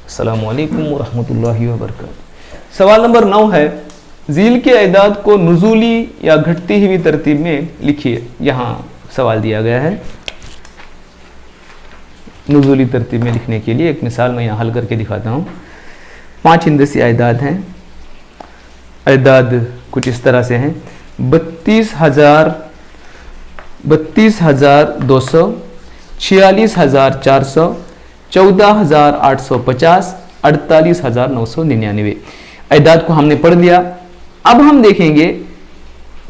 अस्सलामु अलैकुम वरहमतुल्लाहि वबरकातुहू। सवाल नंबर 9 है, झील के अदाद को नुज़ूली या घटती हुई तरतीब में लिखिए। यहाँ सवाल दिया गया है नुज़ूली तरतीब में लिखने के लिए। एक मिसाल मैं यहाँ हल करके दिखाता हूँ। 5 हिंदसी अदाद हैं। अदाद कुछ इस तरह से हैं: 32,200, 46,400, 14,850, 48,999। अदाद को हमने पढ़ लिया। अब हम देखेंगे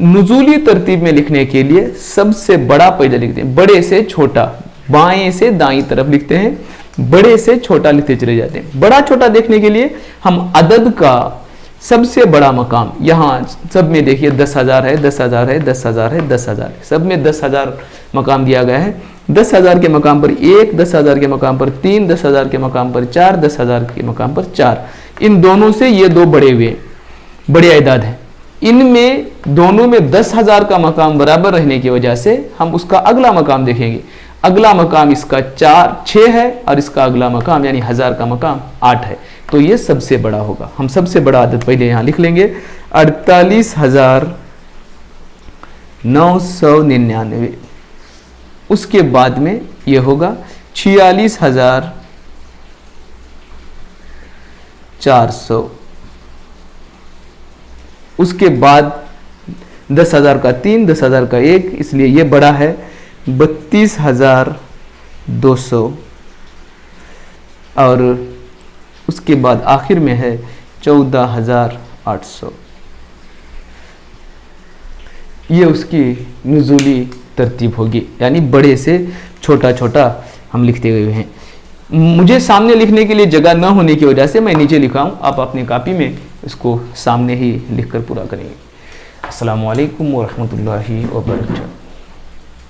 नुज़ूली तरतीब में लिखने के लिए सबसे बड़ा पहले लिखते हैं, बड़े से छोटा, बाएं से दाईं तरफ लिखते हैं, बड़े से छोटा लिखते चले जाते हैं। बड़ा छोटा देखने के लिए हम अदद का सबसे बड़ा मकाम, यहाँ सब में देखिए 10,000 है, 10,000 है, 10,000 है, 10,000 है, सब में 10,000 मकाम दिया गया है। 10,000 के मकाम पर 1, 10,000 के मकाम पर 3, 10,000 के मकाम पर 4, 10,000 के मकाम पर 4। इन दोनों से ये दो बड़े अदाद हैं। इनमें दोनों में 10,000 का मकाम बराबर रहने की वजह से हम उसका अगला मकाम देखेंगे। अगला मकाम इसका 6 है और इसका अगला मकाम यानी 1000 का मकाम 8 है, तो ये सबसे बड़ा होगा। हम सबसे बड़ा अदद पहले यहाँ लिख लेंगे, 48,999। उसके बाद में ये होगा 46,400। उसके बाद 10,000 का 3, 10,000 का 1, इसलिए ये बड़ा है 32,200। और उसके बाद आखिर में है 14,800। ये उसकी नुज़ूली तरतीब होगी, यानी बड़े से छोटा छोटा हम लिखते हुए हैं। मुझे सामने लिखने के लिए जगह न होने की वजह से मैं नीचे लिखा हूँ, आप अपनी कॉपी में इसको सामने ही लिखकर पूरा करेंगे। अस्सलामु अलैकुम वरहमतुल्लाहि वबरकातुहू।